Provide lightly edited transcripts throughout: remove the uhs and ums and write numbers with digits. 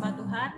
firman Tuhan.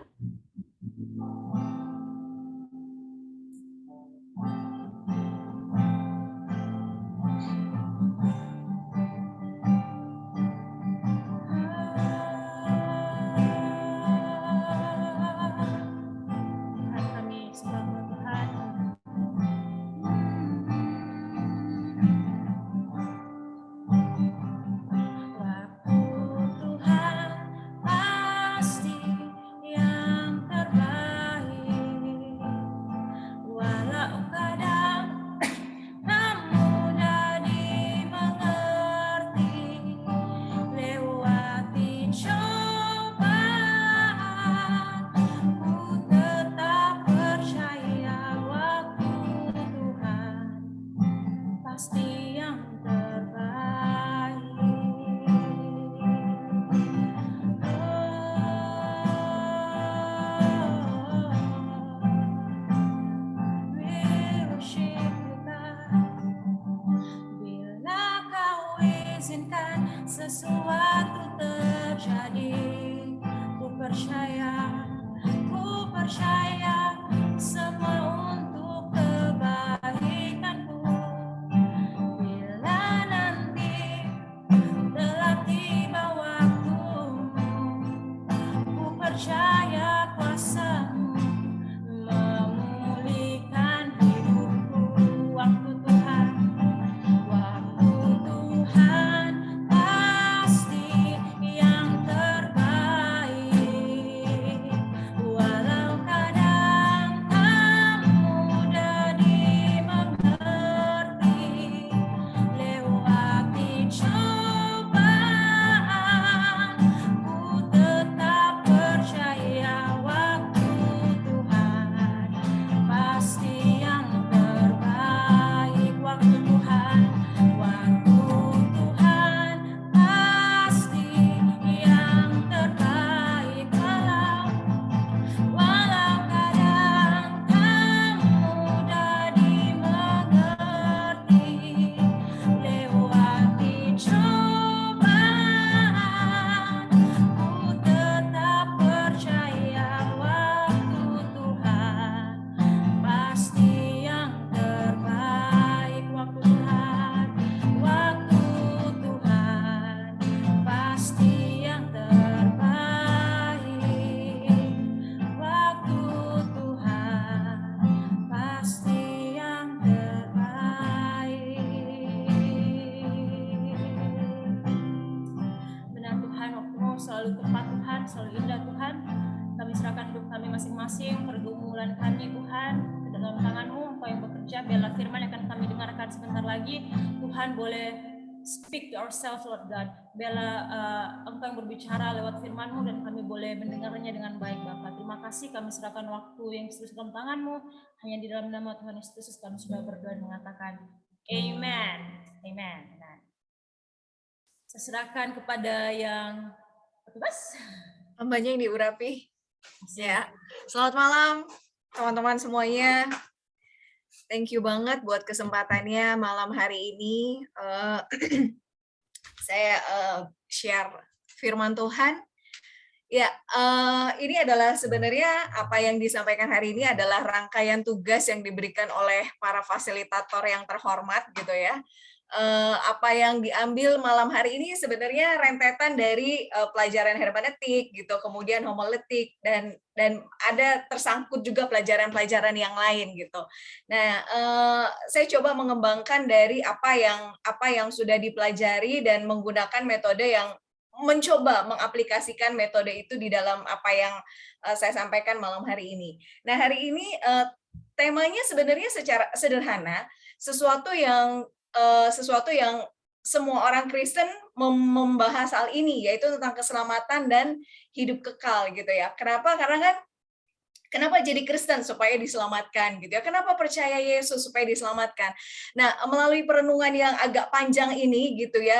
Sesuatu terjadi, ku percaya semua untuk kebaikanku. Bila nanti telah tiba waktumu, ku percaya kuasa-Mu memulihkan hidupku. Waktu Tuhan selalu tepat Tuhan, selalu indah Tuhan. Kami serahkan hidup kami masing-masing, pergumulan kami Tuhan ke dalam tangan-Mu. Engkau yang bekerja, biarlah firman yang akan kami dengarkan sebentar lagi. Tuhan boleh speak to ourselves Lord God. Biarlah Engkau yang berbicara lewat firman-Mu dan kami boleh mendengarnya dengan baik Bapa. Terima kasih, kami serahkan waktu yang seterusnya dalam tangan-Mu. Hanya di dalam nama Tuhan Yesus Kristus kami sudah berdoa dan mengatakan Amen. Amen. Nah, saya serahkan kepada yang Bebas. Hambanya yang diurapi. Ya. Selamat malam teman-teman semuanya. Thank you banget buat kesempatannya malam hari ini. Saya share firman Tuhan. Ya, ini adalah sebenarnya apa yang disampaikan hari ini adalah rangkaian tugas yang diberikan oleh para fasilitator yang terhormat gitu ya. Apa yang diambil malam hari ini sebenarnya rentetan dari pelajaran hermeneutik gitu, kemudian homiletik dan ada tersangkut juga pelajaran-pelajaran yang lain gitu. Nah, saya coba mengembangkan dari apa yang sudah dipelajari dan menggunakan metode yang mencoba mengaplikasikan metode itu di dalam apa yang saya sampaikan malam hari ini. Nah, hari ini temanya sebenarnya secara sederhana, sesuatu yang semua orang Kristen membahas hal ini, yaitu tentang keselamatan dan hidup kekal gitu ya. Kenapa? Karena kan kenapa jadi Kristen supaya diselamatkan gitu ya? Kenapa percaya Yesus supaya diselamatkan? Nah, melalui perenungan yang agak panjang ini gitu ya,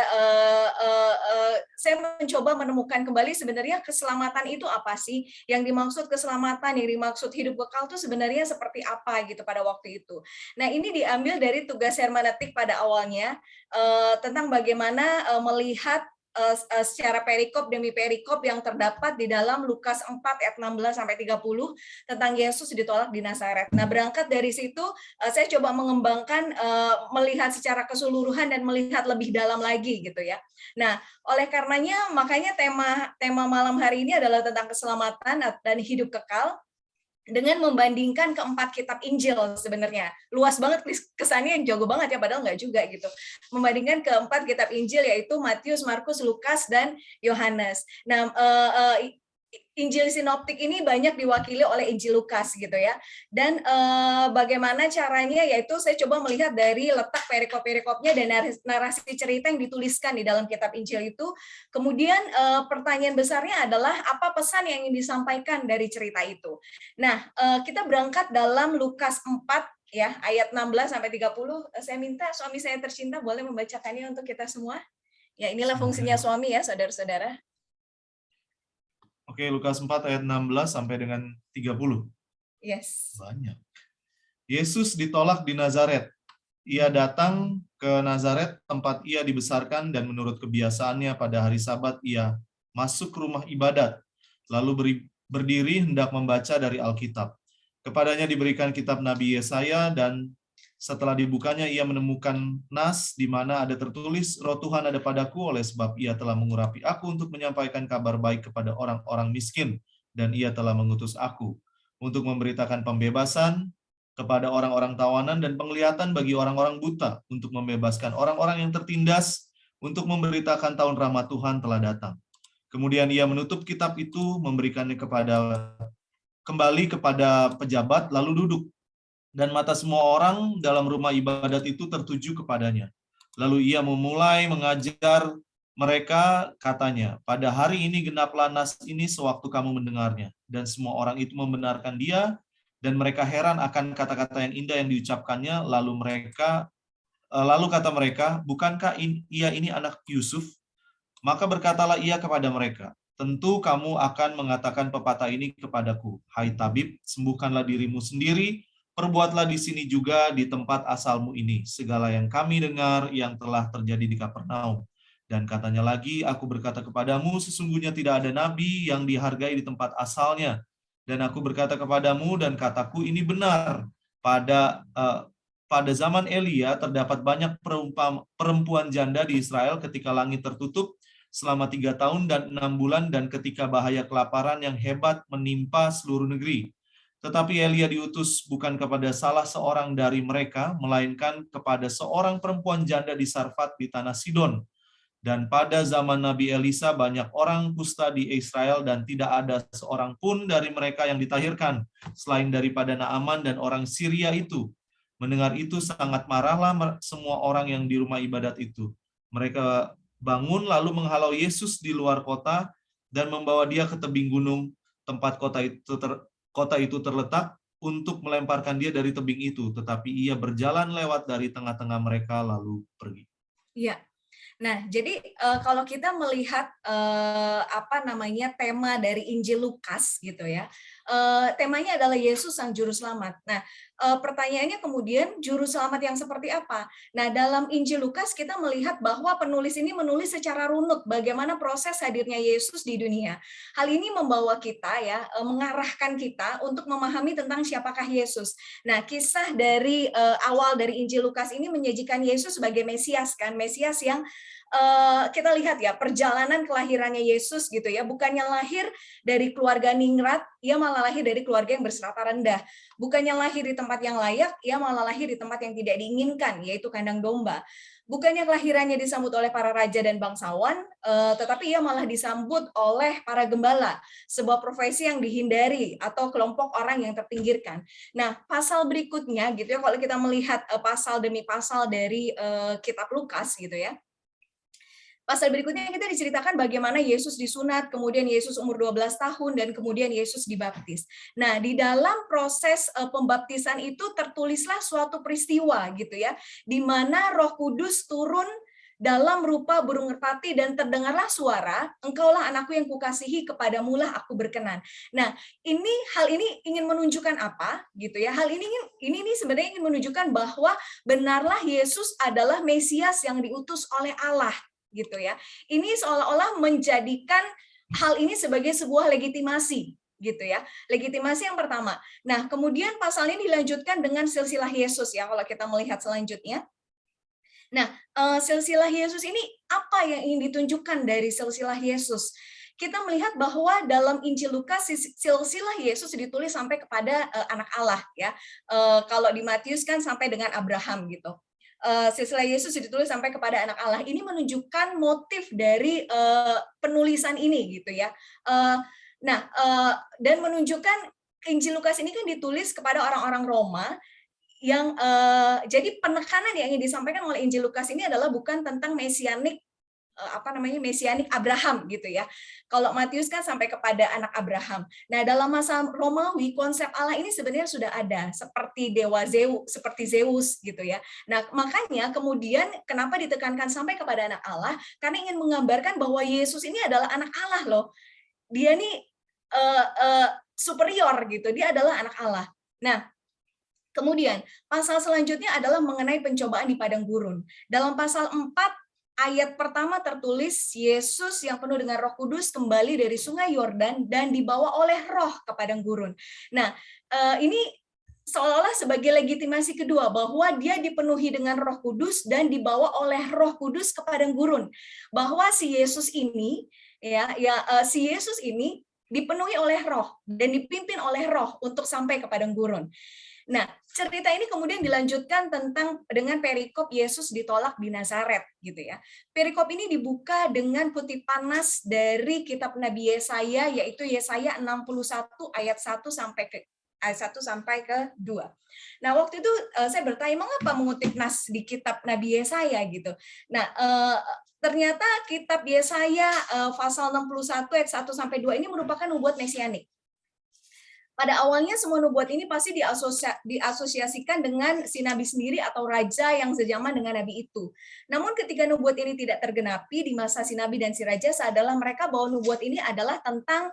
saya mencoba menemukan kembali sebenarnya keselamatan itu apa sih? Yang dimaksud keselamatan, yang dimaksud hidup kekal itu sebenarnya seperti apa gitu pada waktu itu. Nah, ini diambil dari tugas hermeneutik pada awalnya tentang bagaimana melihat secara perikop demi perikop yang terdapat di dalam Lukas 4 ayat 16 sampai 30 tentang Yesus ditolak di Nazaret. Nah, berangkat dari situ saya coba mengembangkan melihat secara keseluruhan dan melihat lebih dalam lagi gitu ya. Nah, oleh karenanya makanya tema malam hari ini adalah tentang keselamatan dan hidup kekal dengan membandingkan keempat kitab Injil sebenarnya. Luas banget kesannya, yang jago banget ya, padahal nggak juga gitu. Membandingkan keempat kitab Injil yaitu Matius, Markus, Lukas, dan Yohanes. Nah, Injil sinoptik ini banyak diwakili oleh Injil Lukas gitu ya. Dan bagaimana caranya, yaitu saya coba melihat dari letak perikop-perikopnya dan narasi cerita yang dituliskan di dalam kitab Injil itu. Kemudian pertanyaan besarnya adalah apa pesan yang ingin disampaikan dari cerita itu. Nah, kita berangkat dalam Lukas 4 ya, ayat 16 sampai 30. Saya minta suami saya tercinta boleh membacakannya untuk kita semua. Ya, inilah fungsinya suami ya, saudara-saudara. Oke, Lukas 4 ayat 16 sampai dengan 30. Yes. Banyak. Yesus ditolak di Nazaret. Ia datang ke Nazaret, tempat ia dibesarkan, dan menurut kebiasaannya pada hari Sabat ia masuk ke rumah ibadat, lalu berdiri hendak membaca dari Alkitab. Kepadanya diberikan kitab Nabi Yesaya, dan setelah dibukanya ia menemukan nas di mana ada tertulis, Roh Tuhan ada padaku, oleh sebab ia telah mengurapi aku untuk menyampaikan kabar baik kepada orang-orang miskin, dan ia telah mengutus aku untuk memberitakan pembebasan kepada orang-orang tawanan dan penglihatan bagi orang-orang buta, untuk membebaskan orang-orang yang tertindas, untuk memberitakan tahun rahmat Tuhan telah datang. Kemudian ia menutup kitab itu, memberikannya kembali kepada pejabat, lalu duduk. Dan mata semua orang dalam rumah ibadat itu tertuju kepadanya. Lalu ia memulai mengajar mereka, katanya, pada hari ini genaplah nas ini sewaktu kamu mendengarnya. Dan semua orang itu membenarkan dia, dan mereka heran akan kata-kata yang indah yang diucapkannya. Lalu kata mereka, bukankah ia ini anak Yusuf? Maka berkatalah ia kepada mereka, tentu kamu akan mengatakan pepatah ini kepadaku, hai tabib, sembuhkanlah dirimu sendiri, perbuatlah di sini juga di tempat asalmu ini, segala yang kami dengar yang telah terjadi di Kapernaum. Dan katanya lagi, aku berkata kepadamu, sesungguhnya tidak ada nabi yang dihargai di tempat asalnya. Dan aku berkata kepadamu, dan kataku ini benar, pada zaman Elia terdapat banyak perempuan janda di Israel ketika langit tertutup selama 3 tahun dan 6 bulan, dan ketika bahaya kelaparan yang hebat menimpa seluruh negeri. Tetapi Elia diutus bukan kepada salah seorang dari mereka, melainkan kepada seorang perempuan janda di Sarfat di tanah Sidon. Dan pada zaman Nabi Elisa banyak orang kusta di Israel, dan tidak ada seorang pun dari mereka yang ditahirkan, selain daripada Naaman dan orang Syria itu. Mendengar itu sangat marahlah semua orang yang di rumah ibadat itu. Mereka bangun lalu menghalau Yesus di luar kota dan membawa dia ke tebing gunung tempat kota itu terletak, untuk melemparkan dia dari tebing itu, tetapi ia berjalan lewat dari tengah-tengah mereka lalu pergi. Iya. Nah, jadi kalau kita melihat tema dari Injil Lukas gitu ya, temanya adalah Yesus sang juru selamat. Nah, pertanyaannya kemudian juru selamat yang seperti apa? Nah, dalam Injil Lukas kita melihat bahwa penulis ini menulis secara runut bagaimana proses hadirnya Yesus di dunia. Hal ini membawa kita ya, mengarahkan kita untuk memahami tentang siapakah Yesus. Nah, kisah dari awal dari Injil Lukas ini menyajikan Yesus sebagai Mesias kan, Mesias yang kita lihat ya perjalanan kelahirannya Yesus gitu ya, bukannya lahir dari keluarga ningrat, ia malah lahir dari keluarga yang berstrata rendah. Bukannya lahir di tempat yang layak, ia malah lahir di tempat yang tidak diinginkan, yaitu kandang domba. Bukannya kelahirannya disambut oleh para raja dan bangsawan, tetapi ia malah disambut oleh para gembala, sebuah profesi yang dihindari atau kelompok orang yang terpinggirkan. Nah, pasal berikutnya gitu ya, kalau kita melihat pasal demi pasal dari kitab Lukas gitu ya, pasal berikutnya kita diceritakan bagaimana Yesus disunat, kemudian Yesus umur 12 tahun, dan kemudian Yesus dibaptis. Nah, di dalam proses pembaptisan itu tertulislah suatu peristiwa gitu ya, di mana Roh Kudus turun dalam rupa burung merpati dan terdengarlah suara, engkaulah anakku yang kukasihi, kepadamulah aku berkenan. Nah, hal ini ingin menunjukkan apa gitu ya? Hal ini sebenarnya ingin menunjukkan bahwa benarlah Yesus adalah Mesias yang diutus oleh Allah gitu ya. Ini seolah-olah menjadikan hal ini sebagai sebuah legitimasi gitu ya. Legitimasi yang pertama. Nah, kemudian pasal ini dilanjutkan dengan silsilah Yesus ya kalau kita melihat selanjutnya. Nah, silsilah Yesus ini apa yang ingin ditunjukkan dari silsilah Yesus? Kita melihat bahwa dalam Injil Lukas silsilah Yesus ditulis sampai kepada anak Allah ya. Kalau di Matius kan sampai dengan Abraham gitu. Silsilah Yesus ditulis sampai kepada anak Allah. Ini menunjukkan motif dari penulisan ini gitu ya. Dan menunjukkan Injil Lukas ini kan ditulis kepada orang-orang Roma yang jadi penekanan yang ingin disampaikan oleh Injil Lukas ini adalah bukan tentang mesianik mesianik Abraham gitu ya. Kalau Matius kan sampai kepada anak Abraham. Nah, dalam masa Romawi konsep Allah ini sebenarnya sudah ada seperti dewa Zeus, seperti Zeus gitu ya. Nah, makanya kemudian kenapa ditekankan sampai kepada anak Allah? Karena ingin menggambarkan bahwa Yesus ini adalah anak Allah loh. Dia nih superior gitu. Dia adalah anak Allah. Nah, kemudian pasal selanjutnya adalah mengenai pencobaan di padang gurun. Dalam pasal 4 ayat pertama tertulis Yesus yang penuh dengan Roh Kudus kembali dari Sungai Yordan dan dibawa oleh Roh ke padang gurun. Nah, ini seolah-olah sebagai legitimasi kedua bahwa dia dipenuhi dengan Roh Kudus dan dibawa oleh Roh Kudus ke padang gurun. Bahwa si Yesus ini si Yesus ini dipenuhi oleh Roh dan dipimpin oleh Roh untuk sampai ke padang gurun. Nah, cerita ini kemudian dilanjutkan dengan perikop Yesus ditolak di Nazaret gitu ya. Perikop ini dibuka dengan kutipan nas dari kitab Nabi Yesaya, yaitu Yesaya 61 ayat 1 sampai ke 2. Nah, waktu itu saya bertanya, mengapa mengutip nas di kitab Nabi Yesaya gitu. Nah, ternyata kitab Yesaya pasal 61 ayat 1 sampai 2 ini merupakan nubuat mesianik. Pada awalnya semua nubuat ini pasti diasosiasikan dengan si nabi sendiri atau raja yang sejaman dengan nabi itu. Namun ketika nubuat ini tidak tergenapi di masa si nabi dan si raja, adalah mereka bahwa nubuat ini adalah tentang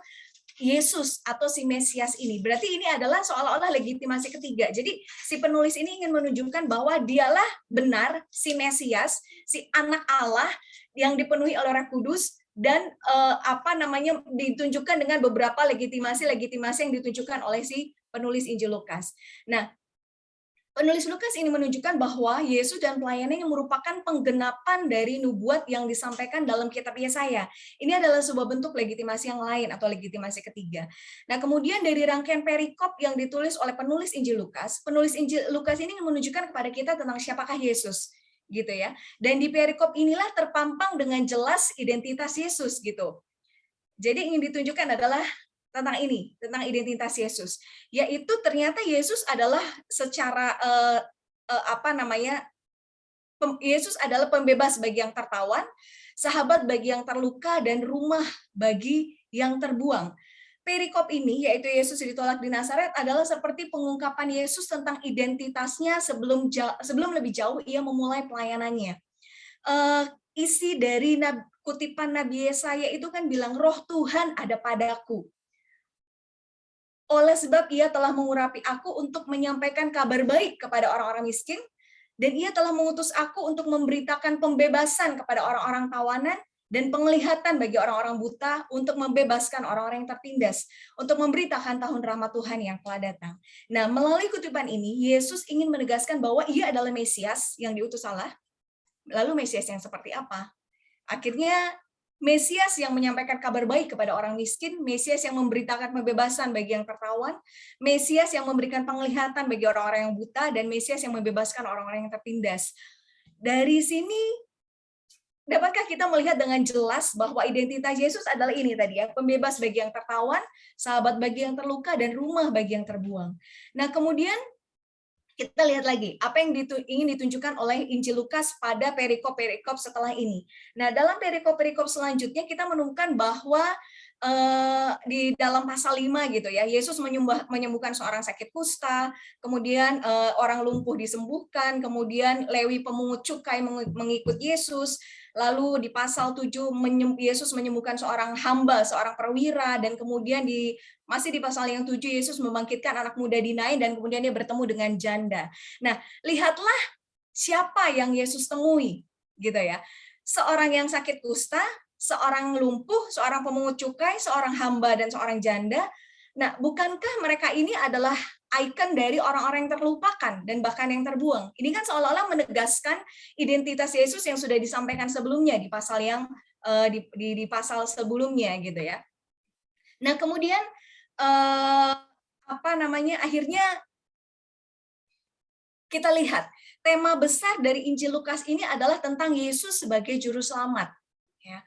Yesus atau si Mesias ini. Berarti ini adalah seolah-olah legitimasi ketiga. Jadi si penulis ini ingin menunjukkan bahwa dialah benar si Mesias, si anak Allah yang dipenuhi oleh Roh Kudus, dan ditunjukkan dengan beberapa legitimasi yang ditunjukkan oleh si penulis Injil Lukas. Nah, penulis Lukas ini menunjukkan bahwa Yesus dan pelayanannya merupakan penggenapan dari nubuat yang disampaikan dalam kitab Yesaya. Ini adalah sebuah bentuk legitimasi yang lain atau legitimasi ketiga. Nah, kemudian dari rangkaian perikop yang ditulis oleh penulis Injil Lukas ini menunjukkan kepada kita tentang siapakah Yesus. Gitu ya. Dan di perikop inilah terpampang dengan jelas identitas Yesus gitu. Jadi ingin ditunjukkan adalah tentang identitas Yesus, yaitu ternyata Yesus adalah secara Yesus adalah pembebas bagi yang tertawan, sahabat bagi yang terluka, dan rumah bagi yang terbuang. Perikop ini, yaitu Yesus ditolak di Nazaret, adalah seperti pengungkapan Yesus tentang identitasnya sebelum lebih jauh ia memulai pelayanannya. Isi dari kutipan Nabi Yesaya itu kan bilang, Roh Tuhan ada padaku. Oleh sebab ia telah mengurapi aku untuk menyampaikan kabar baik kepada orang-orang miskin, dan ia telah mengutus aku untuk memberitakan pembebasan kepada orang-orang tawanan, dan penglihatan bagi orang-orang buta, untuk membebaskan orang-orang yang tertindas, untuk memberitakan tahun rahmat Tuhan yang telah datang. Nah, melalui kutipan ini, Yesus ingin menegaskan bahwa ia adalah Mesias yang diutus Allah. Lalu Mesias yang seperti apa? Akhirnya, Mesias yang menyampaikan kabar baik kepada orang miskin, Mesias yang memberitakan pembebasan bagi yang tertawan, Mesias yang memberikan penglihatan bagi orang-orang yang buta, dan Mesias yang membebaskan orang-orang yang tertindas. Dari sini, dapatkah kita melihat dengan jelas bahwa identitas Yesus adalah ini tadi ya, pembebas bagi yang tertawan, sahabat bagi yang terluka, dan rumah bagi yang terbuang. Nah, kemudian kita lihat lagi apa yang ingin ditunjukkan oleh Injil Lukas pada perikop-perikop setelah ini. Nah, dalam perikop-perikop selanjutnya kita menemukan bahwa di dalam pasal 5 gitu ya, Yesus menyembuhkan seorang sakit kusta, kemudian orang lumpuh disembuhkan, kemudian Lewi pemungut cukai mengikut Yesus, lalu di pasal 7 Yesus menyembuhkan seorang hamba, seorang perwira, dan kemudian masih di pasal yang 7 Yesus membangkitkan anak muda di Nain, dan kemudian dia bertemu dengan janda. Nah, lihatlah siapa yang Yesus temui gitu ya. seorang yang sakit kusta, seorang lumpuh, seorang pemungut cukai, seorang hamba, dan seorang janda. Nah, bukankah mereka ini adalah ikon dari orang-orang yang terlupakan dan bahkan yang terbuang? Ini kan seolah-olah menegaskan identitas Yesus yang sudah disampaikan sebelumnya di pasal yang di pasal sebelumnya gitu ya. Nah, kemudian akhirnya kita lihat tema besar dari Injil Lukas ini adalah tentang Yesus sebagai juru selamat. Ya.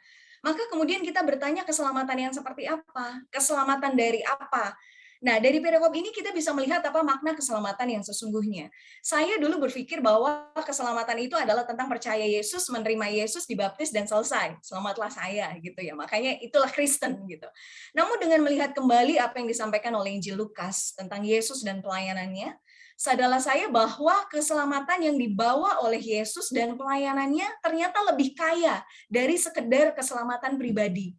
Maka kemudian kita bertanya, keselamatan yang seperti apa? Keselamatan dari apa? Nah, dari perikop ini kita bisa melihat apa makna keselamatan yang sesungguhnya. Saya dulu berpikir bahwa keselamatan itu adalah tentang percaya Yesus, menerima Yesus, dibaptis, dan selesai. Selamatlah saya, gitu ya. Makanya itulah Kristen, gitu. Namun dengan melihat kembali apa yang disampaikan oleh Injil Lukas tentang Yesus dan pelayanannya, sadarlah saya bahwa keselamatan yang dibawa oleh Yesus dan pelayanannya ternyata lebih kaya dari sekedar keselamatan pribadi.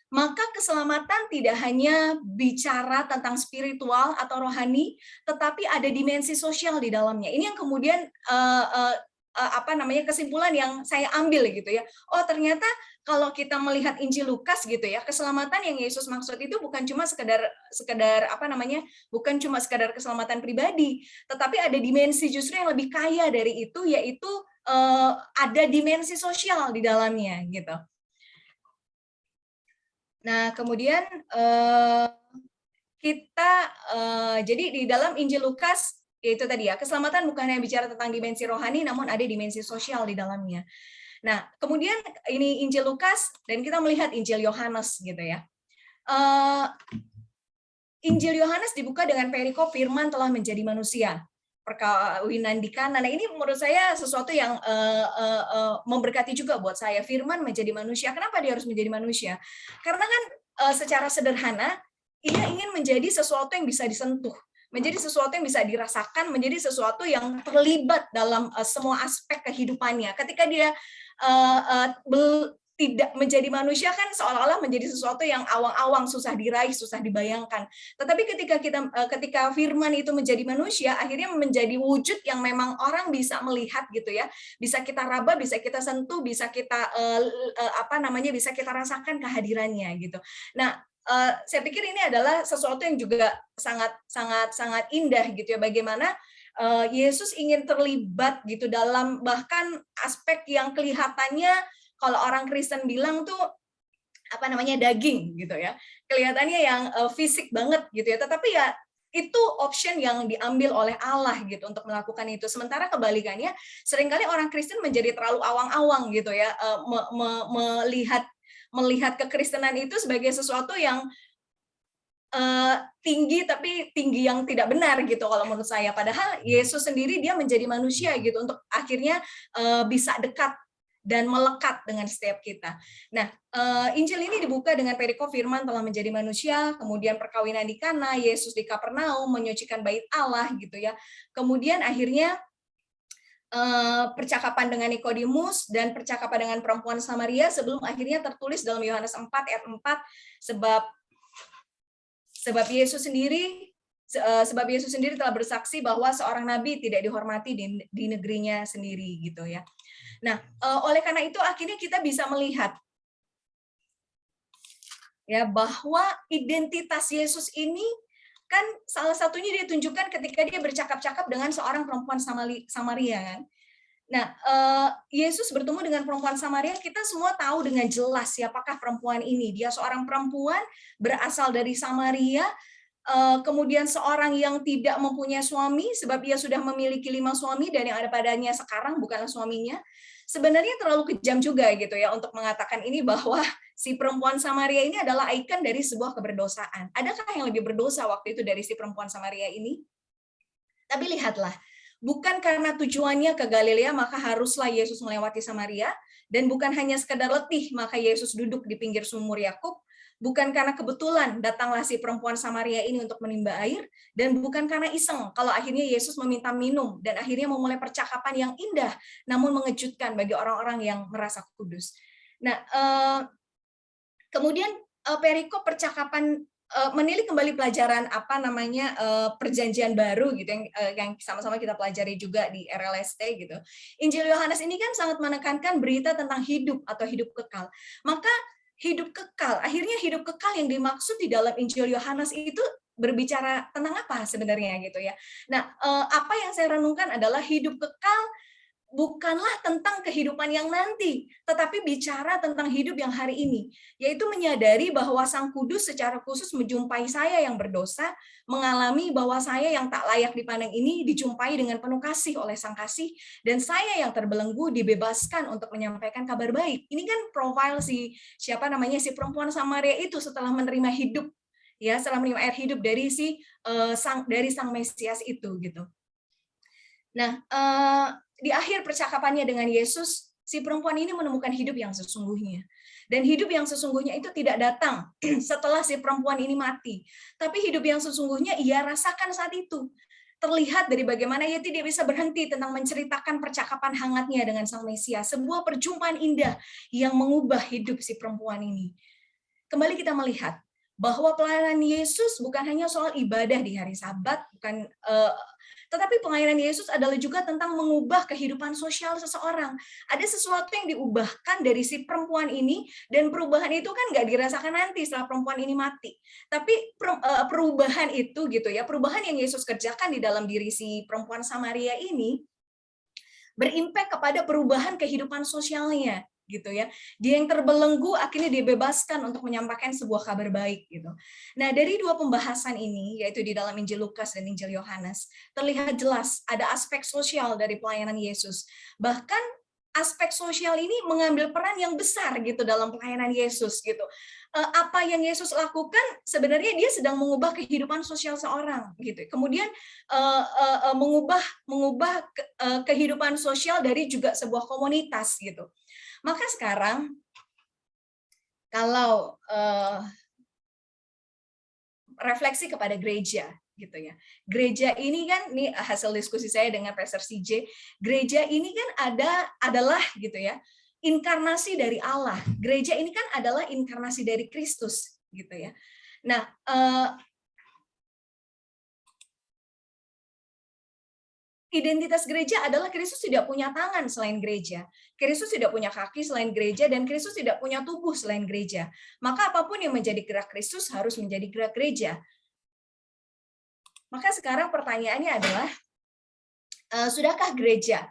Maka keselamatan tidak hanya bicara tentang spiritual atau rohani, tetapi ada dimensi sosial di dalamnya. Ini yang kemudian kesimpulan yang saya ambil gitu ya. Oh, ternyata kalau kita melihat Injil Lukas gitu ya, keselamatan yang Yesus maksud itu bukan cuma bukan cuma sekedar keselamatan pribadi, tetapi ada dimensi justru yang lebih kaya dari itu, yaitu ada dimensi sosial di dalamnya gitu. Nah, kemudian jadi di dalam Injil Lukas, yaitu tadi ya, keselamatan bukan hanya bicara tentang dimensi rohani, namun ada dimensi sosial di dalamnya. Nah, kemudian ini Injil Lukas, dan kita melihat Injil Yohanes gitu ya. Injil Yohanes dibuka dengan perikop firman telah menjadi manusia. Perkawinan di Kana. Nah, ini menurut saya sesuatu yang memberkati juga buat saya. Firman menjadi manusia. Kenapa dia harus menjadi manusia? Karena kan secara sederhana, ia ingin menjadi sesuatu yang bisa disentuh, menjadi sesuatu yang bisa dirasakan, menjadi sesuatu yang terlibat dalam semua aspek kehidupannya. Ketika dia tidak menjadi manusia kan seolah-olah menjadi sesuatu yang awang-awang, susah diraih, susah dibayangkan. Tetapi ketika firman itu menjadi manusia, akhirnya menjadi wujud yang memang orang bisa melihat gitu ya, bisa kita raba, bisa kita sentuh, bisa kita bisa kita rasakan kehadirannya gitu. Nah, saya pikir ini adalah sesuatu yang juga sangat indah gitu ya, bagaimana Yesus ingin terlibat gitu dalam bahkan aspek yang kelihatannya kalau orang Kristen bilang tuh daging gitu ya, kelihatannya yang fisik banget gitu ya, tetapi ya itu option yang diambil oleh Allah gitu untuk melakukan itu. Sementara kebalikannya, seringkali orang Kristen menjadi terlalu awang-awang gitu ya, melihat kekristenan itu sebagai sesuatu yang tinggi, tapi tinggi yang tidak benar gitu kalau menurut saya. Padahal Yesus sendiri dia menjadi manusia gitu untuk akhirnya bisa dekat dan melekat dengan setiap kita. Nah, Injil ini dibuka dengan perikop firman telah menjadi manusia, kemudian perkawinan di Kana, Yesus di Kapernaum menyucikan bait Allah gitu ya. Kemudian akhirnya percakapan dengan Nikodemus dan percakapan dengan perempuan Samaria sebelum akhirnya tertulis dalam Yohanes 4 ayat 4 sebab Yesus sendiri telah bersaksi bahwa seorang nabi tidak dihormati di negerinya sendiri gitu ya. Nah, oleh karena itu akhirnya kita bisa melihat ya bahwa identitas Yesus ini kan salah satunya dia tunjukkan ketika dia bercakap-cakap dengan seorang perempuan Samaria kan. Nah, Yesus bertemu dengan perempuan Samaria, kita semua tahu dengan jelas siapakah perempuan ini. Dia seorang perempuan berasal dari Samaria, kemudian seorang yang tidak mempunyai suami sebab ia sudah memiliki 5 suami dan yang ada padanya sekarang bukanlah suaminya. Sebenarnya terlalu kejam juga gitu ya untuk mengatakan ini bahwa si perempuan Samaria ini adalah ikon dari sebuah keberdosaan. Adakah yang lebih berdosa waktu itu dari si perempuan Samaria ini? Tapi lihatlah, bukan karena tujuannya ke Galilea maka haruslah Yesus melewati Samaria, dan bukan hanya sekedar letih maka Yesus duduk di pinggir sumur Yakub, bukan karena kebetulan datanglah si perempuan Samaria ini untuk menimba air, dan bukan karena iseng kalau akhirnya Yesus meminta minum dan akhirnya memulai percakapan yang indah namun mengejutkan bagi orang-orang yang merasa kudus. Nah, kemudian perikop percakapan menilik kembali pelajaran perjanjian baru gitu yang sama-sama kita pelajari juga di RLST gitu. Injil Yohanes ini kan sangat menekankan berita tentang hidup atau hidup kekal. Maka akhirnya hidup kekal yang dimaksud di dalam Injil Yohanes itu berbicara tentang apa sebenarnya gitu ya. Nah, apa yang saya renungkan adalah hidup kekal bukanlah tentang kehidupan yang nanti, tetapi bicara tentang hidup yang hari ini, yaitu menyadari bahwa Sang Kudus secara khusus menjumpai saya yang berdosa, mengalami bahwa saya yang tak layak dipandang ini dijumpai dengan penuh kasih oleh Sang Kasih, dan saya yang terbelenggu dibebaskan untuk menyampaikan kabar baik. Ini kan profil si perempuan Samaria itu setelah menerima hidup, ya, setelah menerima air hidup dari Sang Mesias itu gitu. Nah, di akhir percakapannya dengan Yesus, si perempuan ini menemukan hidup yang sesungguhnya. Dan hidup yang sesungguhnya itu tidak datang setelah si perempuan ini mati. Tapi hidup yang sesungguhnya ia rasakan saat itu. Terlihat dari bagaimana ia tidak bisa berhenti tentang menceritakan percakapan hangatnya dengan Sang Mesias. Sebuah perjumpaan indah yang mengubah hidup si perempuan ini. Kembali kita melihat bahwa pelayanan Yesus bukan hanya soal ibadah di hari Sabat, tetapi pelayanan Yesus adalah juga tentang mengubah kehidupan sosial seseorang. Ada sesuatu yang diubahkan dari si perempuan ini, dan perubahan itu kan nggak dirasakan nanti setelah perempuan ini mati. Tapi perubahan itu gitu ya, perubahan yang Yesus kerjakan di dalam diri si perempuan Samaria ini berimpact kepada perubahan kehidupan sosialnya gitu ya. Dia yang terbelenggu akhirnya dibebaskan untuk menyampaikan sebuah kabar baik gitu. Nah, dari dua pembahasan ini, yaitu di dalam Injil Lukas dan Injil Yohanes, terlihat jelas ada aspek sosial dari pelayanan Yesus. Bahkan aspek sosial ini mengambil peran yang besar gitu dalam pelayanan Yesus gitu. Apa yang Yesus lakukan sebenarnya dia sedang mengubah kehidupan sosial seorang gitu. Kemudian mengubah kehidupan sosial dari juga sebuah komunitas gitu. Maka sekarang kalau refleksi kepada gereja gitu ya. Gereja ini kan, ini hasil diskusi saya dengan Pastor CJ, gereja ini kan adalah gitu ya, inkarnasi dari Allah. Gereja ini kan adalah inkarnasi dari Kristus gitu ya. Nah, identitas gereja adalah Kristus tidak punya tangan selain gereja. Kristus tidak punya kaki selain gereja, dan Kristus tidak punya tubuh selain gereja. Maka apapun yang menjadi gerak Kristus harus menjadi gerak gereja. Maka sekarang pertanyaannya adalah, sudahkah gereja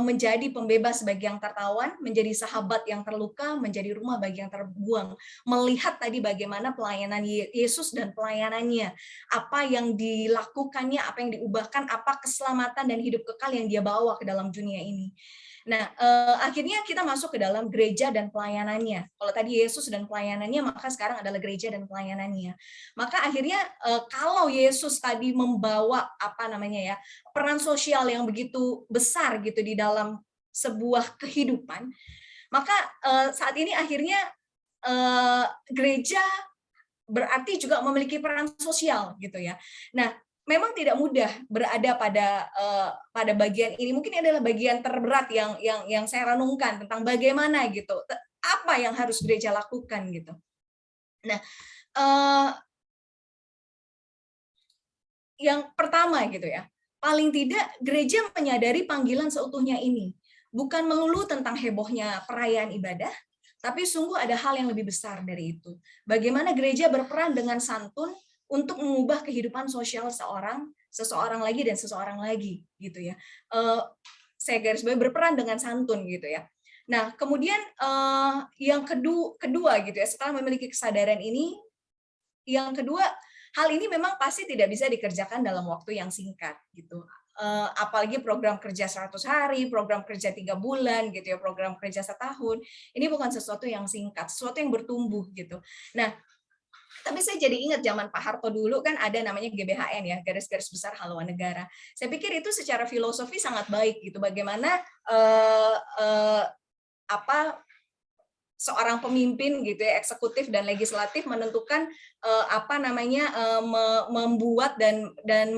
menjadi pembebas bagi yang tertawan, menjadi sahabat yang terluka, menjadi rumah bagi yang terbuang? Melihat tadi bagaimana pelayanan Yesus dan pelayanannya, apa yang dilakukannya, apa yang diubahkan, apa keselamatan dan hidup kekal yang dia bawa ke dalam dunia ini. Nah, akhirnya kita masuk ke dalam gereja dan pelayanannya. Kalau tadi Yesus dan pelayanannya, maka sekarang adalah gereja dan pelayanannya. Maka akhirnya kalau Yesus tadi membawa peran sosial yang begitu besar gitu di dalam sebuah kehidupan, maka saat ini akhirnya gereja berarti juga memiliki peran sosial gitu ya. Nah, memang tidak mudah berada pada bagian ini. Mungkin ini adalah bagian terberat yang saya renungkan tentang bagaimana gitu, apa yang harus gereja lakukan gitu. Nah, yang pertama gitu ya, paling tidak gereja menyadari panggilan seutuhnya ini. Bukan melulu tentang hebohnya perayaan ibadah, tapi sungguh ada hal yang lebih besar dari itu. Bagaimana gereja berperan dengan santun untuk mengubah kehidupan sosial seseorang lagi dan seseorang lagi gitu ya. Saya garis bawahi berperan dengan santun gitu ya. Nah, kemudian yang kedua gitu ya, setelah memiliki kesadaran ini, yang kedua, hal ini memang pasti tidak bisa dikerjakan dalam waktu yang singkat gitu. Apalagi program kerja 100 hari, program kerja 3 bulan gitu ya, program kerja 1 tahun. Ini bukan sesuatu yang singkat, sesuatu yang bertumbuh gitu. Nah, tapi saya jadi ingat zaman Pak Harto dulu kan ada namanya GBHN ya, garis-garis besar haluan negara. Saya pikir itu secara filosofi sangat baik gitu. Bagaimana seorang pemimpin gitu ya, eksekutif dan legislatif menentukan membuat dan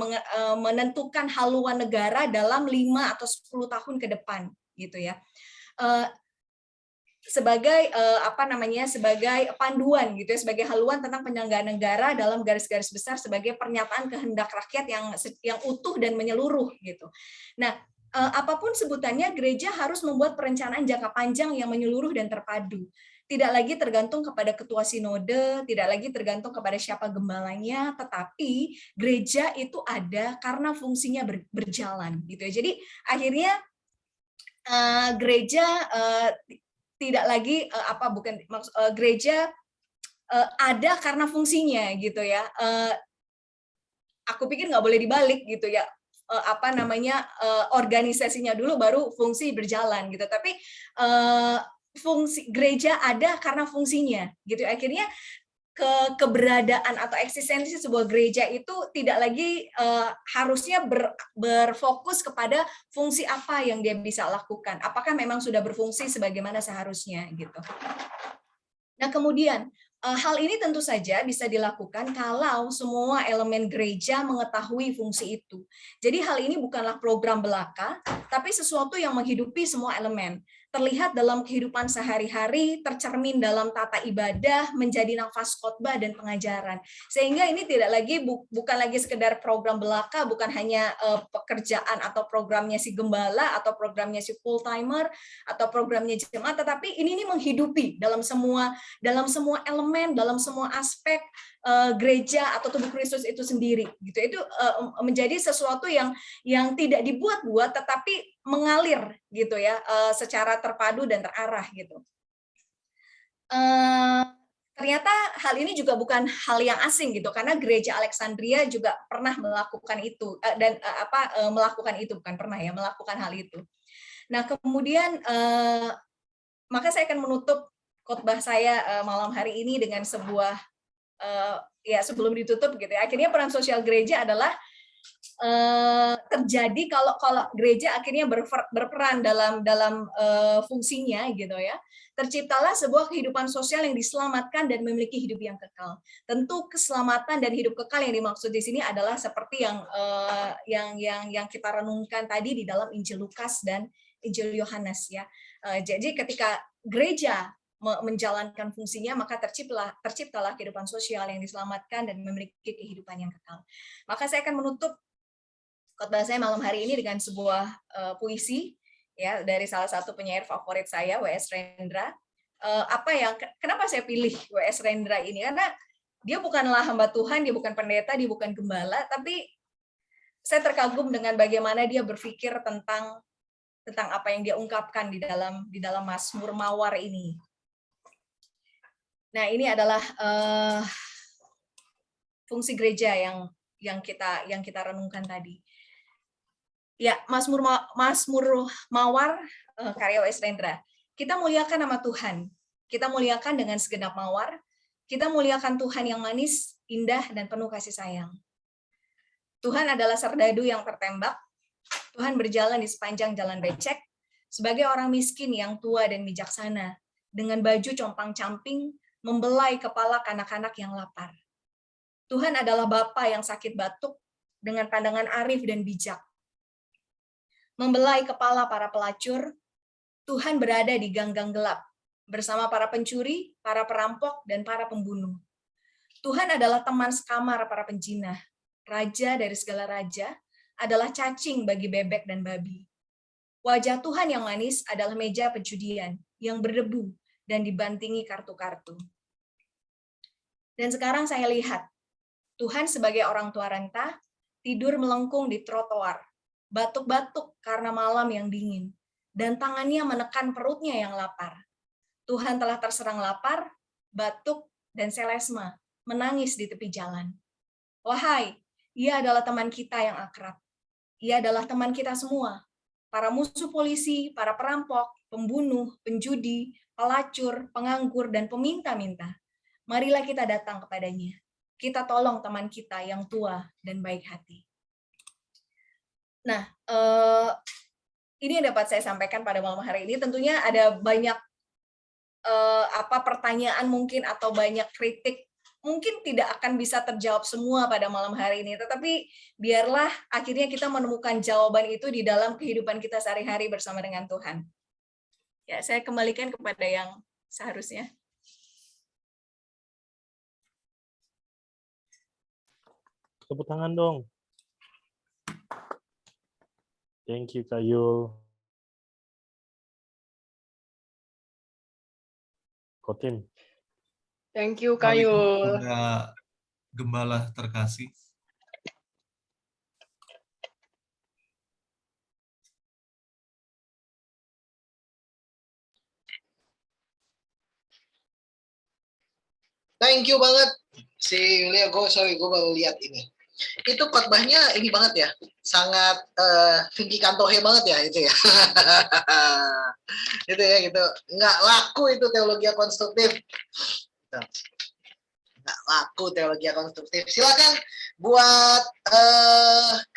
menentukan haluan negara dalam 5 atau 10 tahun ke depan gitu ya. sebagai sebagai panduan gitu ya, sebagai haluan tentang penyelenggaraan negara dalam garis-garis besar sebagai pernyataan kehendak rakyat yang utuh dan menyeluruh gitu. Nah, apapun sebutannya, gereja harus membuat perencanaan jangka panjang yang menyeluruh dan terpadu. Tidak lagi tergantung kepada ketua sinode, tidak lagi tergantung kepada siapa gembalanya, tetapi gereja itu ada karena fungsinya berjalan gitu ya. Jadi akhirnya gereja tidak lagi gereja ada karena fungsinya gitu ya. Aku pikir nggak boleh dibalik gitu ya. Organisasinya dulu baru fungsi berjalan gitu. Tapi fungsi gereja ada karena fungsinya gitu. Akhirnya keberadaan atau eksistensi sebuah gereja itu tidak lagi harusnya berfokus kepada fungsi apa yang dia bisa lakukan. Apakah memang sudah berfungsi sebagaimana seharusnya gitu. Nah, kemudian hal ini tentu saja bisa dilakukan kalau semua elemen gereja mengetahui fungsi itu. Jadi hal ini bukanlah program belaka, tapi sesuatu yang menghidupi semua elemen. Terlihat dalam kehidupan sehari-hari, tercermin dalam tata ibadah, menjadi nafas khotbah dan pengajaran. Sehingga ini tidak lagi bukan lagi sekedar program belaka, bukan hanya pekerjaan atau programnya si gembala atau programnya si full timer atau programnya jemaat, tetapi ini menghidupi dalam semua elemen, dalam semua aspek gereja atau tubuh Kristus itu sendiri gitu. Itu menjadi sesuatu yang tidak dibuat-buat tetapi mengalir gitu ya, secara terpadu dan terarah gitu. Ternyata hal ini juga bukan hal yang asing gitu, karena gereja Alexandria juga pernah melakukan itu melakukan hal itu. Nah, kemudian maka saya akan menutup khotbah saya malam hari ini dengan sebuah sebelum ditutup gitu ya. Akhirnya peran sosial gereja adalah terjadi kalau gereja akhirnya berperan dalam fungsinya gitu ya. Terciptalah sebuah kehidupan sosial yang diselamatkan dan memiliki hidup yang kekal. Tentu keselamatan dan hidup kekal yang dimaksud di sini adalah seperti yang kita renungkan tadi di dalam Injil Lukas dan Injil Yohanes ya. Jadi ketika gereja menjalankan fungsinya, maka terciptalah kehidupan sosial yang diselamatkan dan memiliki kehidupan yang kekal. Maka saya akan menutup khotbah saya malam hari ini dengan sebuah puisi ya dari salah satu penyair favorit saya, W.S. Rendra. Kenapa saya pilih W.S. Rendra ini? Karena dia bukanlah hamba Tuhan, dia bukan pendeta, dia bukan gembala, tapi saya terkagum dengan bagaimana dia berpikir tentang apa yang dia ungkapkan di dalam Mazmur Mawar ini. Nah, ini adalah fungsi gereja yang kita renungkan tadi. Ya, Mazmur Mawar karya W.S. Rendra. Kita muliakan nama Tuhan. Kita muliakan dengan segenap mawar. Kita muliakan Tuhan yang manis, indah, dan penuh kasih sayang. Tuhan adalah serdadu yang tertembak. Tuhan berjalan di sepanjang jalan becek sebagai orang miskin yang tua dan bijaksana, dengan baju compang-camping, membelai kepala kanak-kanak yang lapar. Tuhan adalah Bapa yang sakit batuk dengan pandangan arif dan bijak. Membelai kepala para pelacur, Tuhan berada di gang-gang gelap bersama para pencuri, para perampok, dan para pembunuh. Tuhan adalah teman sekamar para penjinah. Raja dari segala raja adalah cacing bagi bebek dan babi. Wajah Tuhan yang manis adalah meja penjudian yang berdebu dan dibantingi kartu-kartu. Dan sekarang saya lihat, Tuhan sebagai orang tua renta, tidur melengkung di trotoar, batuk-batuk karena malam yang dingin, dan tangannya menekan perutnya yang lapar. Tuhan telah terserang lapar, batuk, dan selesma, menangis di tepi jalan. Wahai, ia adalah teman kita yang akrab. Ia adalah teman kita semua, para musuh polisi, para perampok, pembunuh, penjudi, pelacur, penganggur, dan peminta-minta. Marilah kita datang kepadanya. Kita tolong teman kita yang tua dan baik hati. Nah, ini yang dapat saya sampaikan pada malam hari ini. Tentunya ada banyak pertanyaan mungkin atau banyak kritik. Mungkin tidak akan bisa terjawab semua pada malam hari ini, tetapi biarlah akhirnya kita menemukan jawaban itu di dalam kehidupan kita sehari-hari bersama dengan Tuhan. Ya, saya kembalikan kepada yang seharusnya. Tepuk tangan dong. Thank you, Kak Yul. Kotin. Thank you, Kak Yul. Kepada Gembala terkasih. Thank you banget si Yulia. Gue baru lihat ini. Itu khotbahnya ini banget ya, sangat Vicky Kantohe banget ya itu ya. Itu ya gitu. Nggak laku itu teologi konstruktif. Nggak laku teologi konstruktif. Silakan buat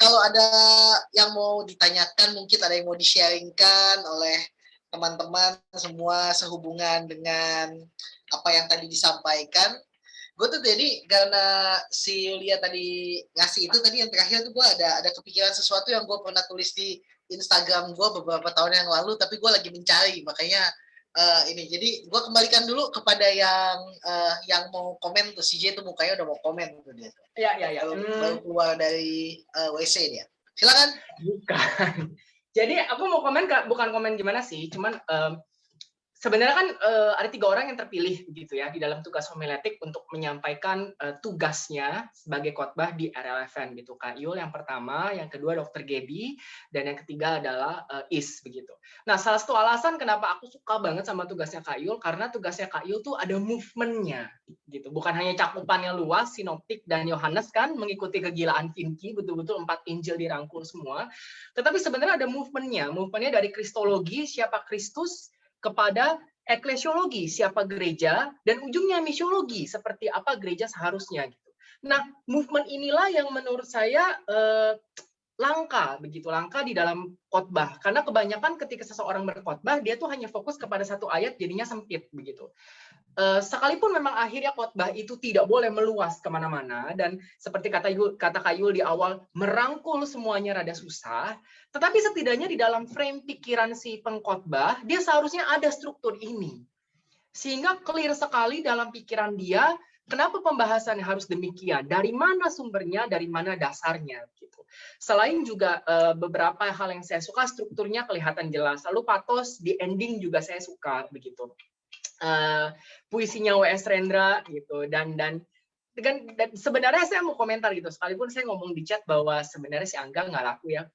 kalau ada yang mau ditanyakan, mungkin ada yang mau di-sharingkan oleh teman-teman semua sehubungan dengan apa yang tadi disampaikan. Gue tuh jadi karena si Yulia tadi ngasih itu tadi yang terakhir tuh gue ada kepikiran sesuatu yang gue pernah tulis di Instagram gue beberapa tahun yang lalu, tapi gue lagi mencari, makanya ini. Jadi gue kembalikan dulu kepada yang mau komen tuh. CJ tuh mukanya udah mau komen tuh dia. Ya. Baru keluar dari WC dia. Silakan. Bukan. Jadi aku mau komen, bukan komen gimana sih, cuman sebenarnya kan ada 3 orang yang terpilih gitu ya di dalam tugas homiletik untuk menyampaikan tugasnya sebagai khotbah di RLFN gitu. Kak Yul yang pertama, yang kedua Dr. Gaby, dan yang ketiga adalah Is begitu. Nah, salah satu alasan kenapa aku suka banget sama tugasnya Kak Yul, karena tugasnya Kak Yul tuh ada movement-nya gitu. Bukan hanya cakupannya luas, sinoptik dan Yohanes kan mengikuti kegilaan Vinci, betul-betul 4 Injil dirangkul semua. Tetapi sebenarnya ada movement-nya dari kristologi, siapa Kristus, kepada eklesiologi, siapa gereja, dan ujungnya misiologi, seperti apa gereja seharusnya gitu. Nah, movement inilah yang menurut saya langka di dalam khotbah, karena kebanyakan ketika seseorang berkhotbah dia tuh hanya fokus kepada satu ayat, jadinya sempit begitu. Sekalipun memang akhirnya khotbah itu tidak boleh meluas kemana-mana, dan seperti kata Kak Yul di awal, merangkul semuanya rada susah, tetapi setidaknya di dalam frame pikiran si pengkhotbah, dia seharusnya ada struktur ini. Sehingga clear sekali dalam pikiran dia, kenapa pembahasannya harus demikian, dari mana sumbernya, dari mana dasarnya. Gitu. Selain juga beberapa hal yang saya suka, strukturnya kelihatan jelas. Lalu patos di ending juga saya suka begitu. Puisinya W.S. Rendra gitu, dan sebenarnya saya mau komentar gitu, sekalipun saya ngomong di chat bahwa sebenarnya si Angga nggak laku ya